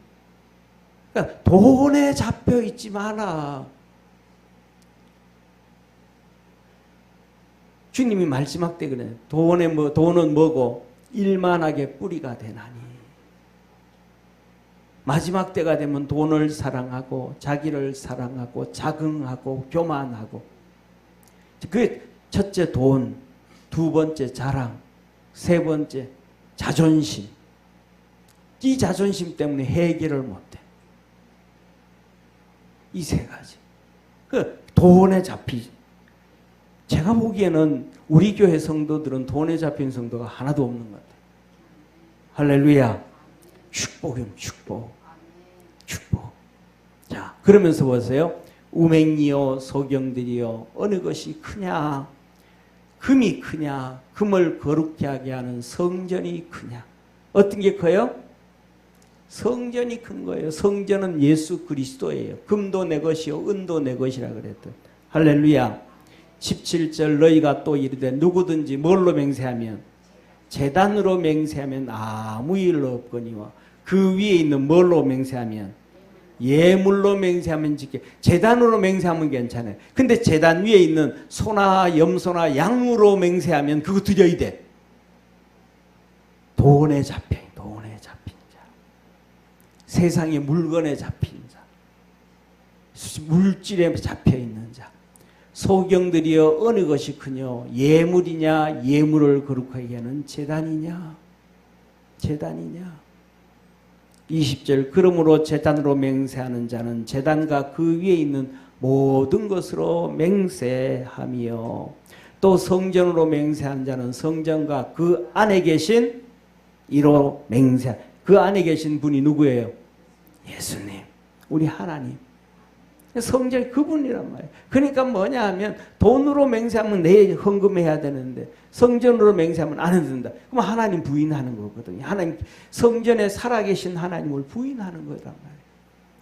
그러니까 돈에 잡혀 있지 마라. 주님이 마지막 때 그래. 돈은 뭐고 일만하게 뿌리가 되나니. 마지막 때가 되면 돈을 사랑하고 자기를 사랑하고 자긍하고 교만하고. 그 첫째 돈, 두 번째 자랑, 세 번째 자존심. 이 자존심 때문에 해결을 못해. 이 세 가지. 그 돈에 잡히지. 제가 보기에는 우리 교회 성도들은 돈에 잡힌 성도가 하나도 없는 것 같아요. 할렐루야. 축복이면 축복. 축복. 자, 그러면서 보세요. 우맹이요 소경들이요 어느 것이 크냐. 금이 크냐. 금을 거룩히 하게 하는 성전이 크냐. 어떤 게 커요? 성전이 큰 거예요. 성전은 예수 그리스도예요. 금도 내 것이요 은도 내 것이라 그랬던. 할렐루야. 17절 너희가 또 이르되 누구든지 뭘로 맹세하면 제단으로 맹세하면 아무 일 없거니와 그 위에 있는 뭘로 맹세하면 예물로 맹세하면 지게. 제단으로 맹세하면 괜찮아요. 근데 제단 위에 있는 소나 염소나 양으로 맹세하면 그거 드려야 돼. 돈에 잡혀. 돈에 잡힌 자. 세상의 물건에 잡힌 자. 물질에 잡혀 있는 자. 소경들이여 어느 것이 크뇨. 예물이냐 예물을 거룩하게 하는 제단이냐. 제단이냐. 20절 그러므로 제단으로 맹세하는 자는 제단과 그 위에 있는 모든 것으로 맹세하며 또 성전으로 맹세한 자는 성전과 그 안에 계신 이로 맹세. 그 안에 계신 분이 누구예요? 예수님. 우리 하나님. 성전이 그분이란 말이에요. 그러니까 뭐냐 하면 돈으로 맹세하면 내 헌금해야 되는데 성전으로 맹세하면 안 해도 된다. 그럼 하나님 부인하는 거거든요. 하나님 성전에 살아계신 하나님을 부인하는 거란 말이에요.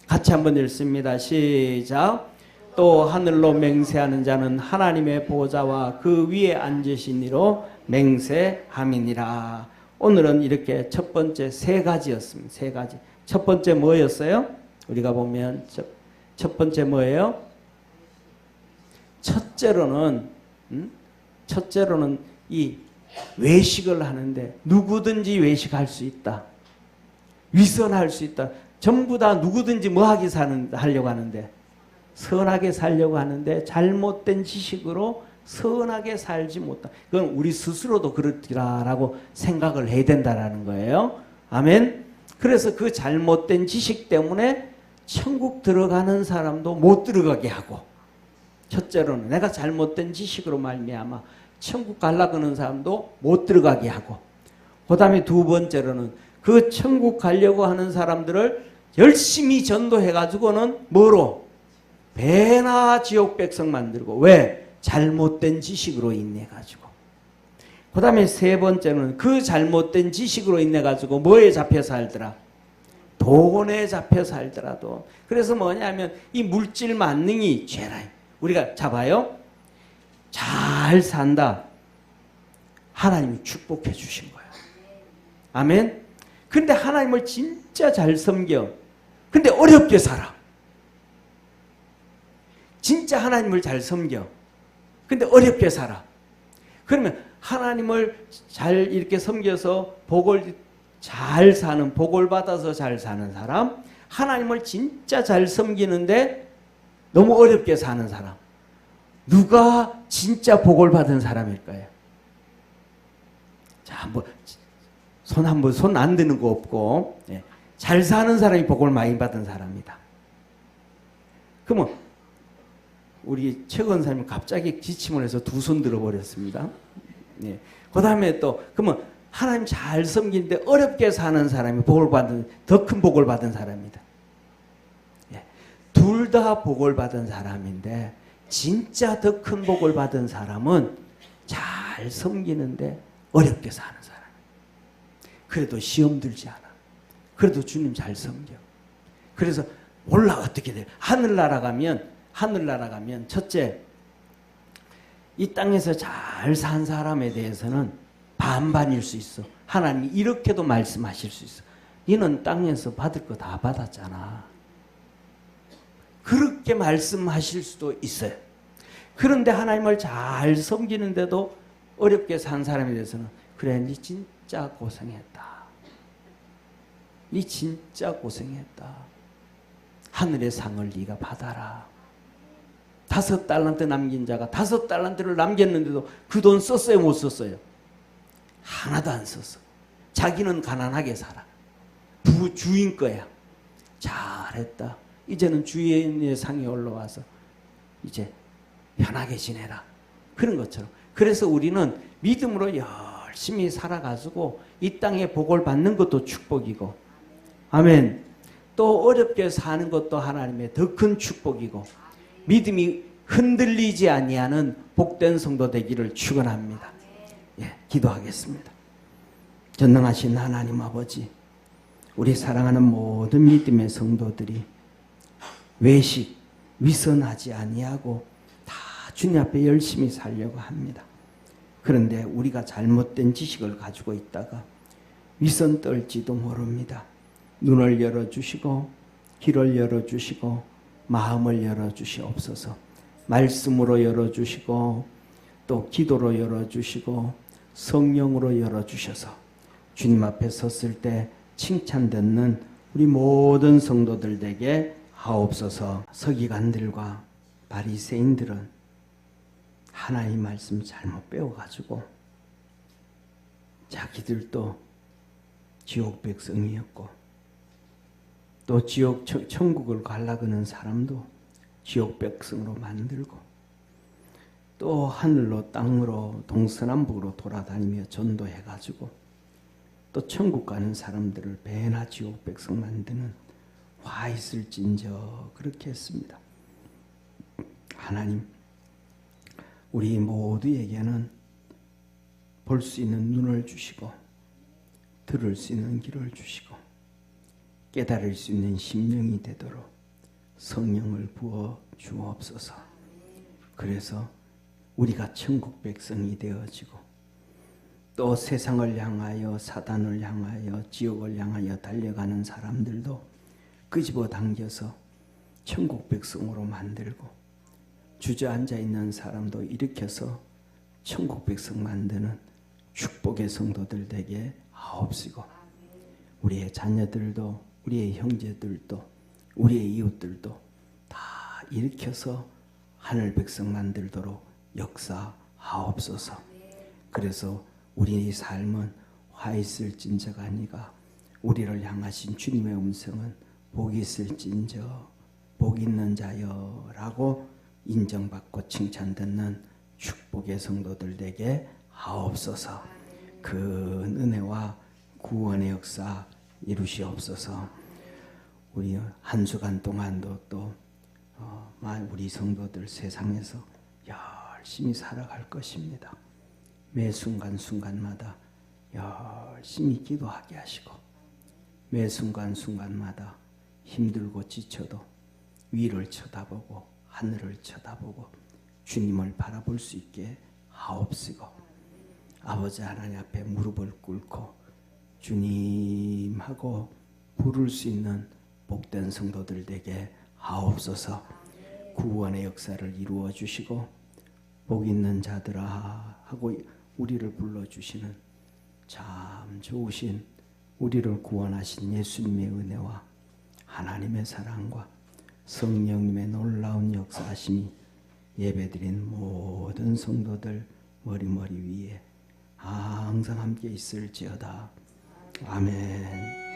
같이 한번 읽습니다. 시작. 또 하늘로 맹세하는 자는 하나님의 보좌와 그 위에 앉으신 이로 맹세함이니라. 오늘은 이렇게 첫 번째 세 가지였습니다. 세 가지. 첫 번째 뭐였어요? 우리가 보면 첫 번째 뭐예요? 첫째로는 이 외식을 하는데 누구든지 외식할 수 있다. 위선할 수 있다. 전부 다 누구든지 하려고 하는데 선하게 살려고 하는데 잘못된 지식으로 선하게 살지 못한다. 그건 우리 스스로도 그렇더라라고 생각을 해야 된다라는 거예요. 아멘. 그래서 그 잘못된 지식 때문에 천국 들어가는 사람도 못 들어가게 하고, 첫째로는 내가 잘못된 지식으로 말미암아 천국 가려고 하는 사람도 못 들어가게 하고, 그 다음에 두 번째로는 그 천국 가려고 하는 사람들을 열심히 전도해가지고는 뭐로? 배나 지옥 백성 만들고. 왜? 잘못된 지식으로 인해가지고. 그 다음에 세 번째는 그 잘못된 지식으로 인해가지고 뭐에 잡혀 살더라? 돈에 잡혀 살더라도. 그래서 뭐냐면 이 물질 만능이 죄라. 우리가 잡아요. 잘 산다. 하나님이 축복해 주신 거야. 아멘. 근데 하나님을 진짜 잘 섬겨. 근데 어렵게 살아. 진짜 하나님을 잘 섬겨. 근데 어렵게 살아. 그러면 하나님을 잘 이렇게 섬겨서 복을 잘 사는, 복을 받아서 잘 사는 사람, 하나님을 진짜 잘 섬기는데 너무 어렵게 사는 사람. 누가 진짜 복을 받은 사람일까요? 자, 한번 손 안 드는 거 없고, 예. 잘 사는 사람이 복을 많이 받은 사람이다. 그러면 우리 최 권사님 갑자기 기침을 해서 두 손 들어버렸습니다. 예. 그 다음에 또 그러면 하나님 잘 섬기는데 어렵게 사는 사람이 복을 받은, 더 큰 복을 받은 사람이다. 예. 둘 다 복을 받은 사람인데 진짜 더 큰 복을 받은 사람은 잘 섬기는데 어렵게 사는 사람. 그래도 시험 들지 않아. 그래도 주님 잘 섬겨. 그래서 몰라 어떻게 돼. 하늘나라 가면 첫째, 이 땅에서 잘 산 사람에 대해서는 반반일 수 있어. 하나님이 이렇게도 말씀하실 수 있어. 너는 땅에서 받을 거 다 받았잖아. 그렇게 말씀하실 수도 있어요. 그런데 하나님을 잘 섬기는데도 어렵게 산 사람에 대해서는 그래, 니 진짜 고생했다. 니 진짜 고생했다. 하늘의 상을 네가 받아라. 5달란트 남긴 자가 5달란트를 남겼는데도 그 돈 썼어요, 못 썼어요? 하나도 안 썼어. 자기는 가난하게 살아. 주인 거야. 잘했다. 이제는 주인의 상에 올라와서 이제 편하게 지내라. 그런 것처럼. 그래서 우리는 믿음으로 열심히 살아가지고 이 땅에 복을 받는 것도 축복이고, 아멘. 또 어렵게 사는 것도 하나님의 더 큰 축복이고, 믿음이 흔들리지 아니하는 복된 성도 되기를 축원합니다. 예, 기도하겠습니다. 전능하신 하나님 아버지, 우리 사랑하는 모든 믿음의 성도들이 외식, 위선하지 아니하고 다 주님 앞에 열심히 살려고 합니다. 그런데 우리가 잘못된 지식을 가지고 있다가 위선 떨지도 모릅니다. 눈을 열어주시고 귀를 열어주시고 마음을 열어주시옵소서. 말씀으로 열어주시고 또 기도로 열어주시고 성령으로 열어주셔서 주님 앞에 섰을 때 칭찬 듣는 우리 모든 성도들 에게 하옵소서. 서기관들과 바리새인들은 하나님 말씀 잘못 배워가지고 자기들도 지옥 백성이었고, 또 천국을 가려고 하는 사람도 지옥 백성으로 만들고, 또 하늘로 땅으로 동서남북으로 돌아다니며 전도해가지고 또 천국 가는 사람들을 배나 지옥 백성 만드는 화 있을진저 그렇게 했습니다. 하나님, 우리 모두에게는 볼 수 있는 눈을 주시고 들을 수 있는 귀를 주시고 깨달을 수 있는 심령이 되도록 성령을 부어 주옵소서. 그래서 우리가 천국 백성이 되어지고 또 세상을 향하여 사단을 향하여 지옥을 향하여 달려가는 사람들도 끄집어 당겨서 천국 백성으로 만들고, 주저앉아 있는 사람도 일으켜서 천국 백성 만드는 축복의 성도들 되게 하옵시고, 우리의 자녀들도 우리의 형제들도 우리의 이웃들도 다 일으켜서 하늘 백성 만들도록 역사하옵소서. 그래서 우리의 삶은 화 있을진저가 아니라 우리를 향하신 주님의 음성은 복이 있을진저 복 있는 자여라고 인정받고 칭찬 듣는 축복의 성도들 되게 하옵소서. 그 은혜와 구원의 역사 이루시옵소서. 우리 한 주간 동안도 또 우리 성도들 세상에서 열심히 살아갈 것입니다. 매 순간순간마다 열심히 기도하게 하시고, 매 순간순간마다 힘들고 지쳐도 위를 쳐다보고 하늘을 쳐다보고 주님을 바라볼 수 있게 하옵시고, 아버지 하나님 앞에 무릎을 꿇고 주님하고 부를 수 있는 복된 성도들 되게 하옵소서. 구원의 역사를 이루어 주시고 복 있는 자들아 하고 우리를 불러주시는 참 좋으신 우리를 구원하신 예수님의 은혜와 하나님의 사랑과 성령님의 놀라운 역사하심이 예배드린 모든 성도들 머리 위에 항상 함께 있을지어다. 아멘.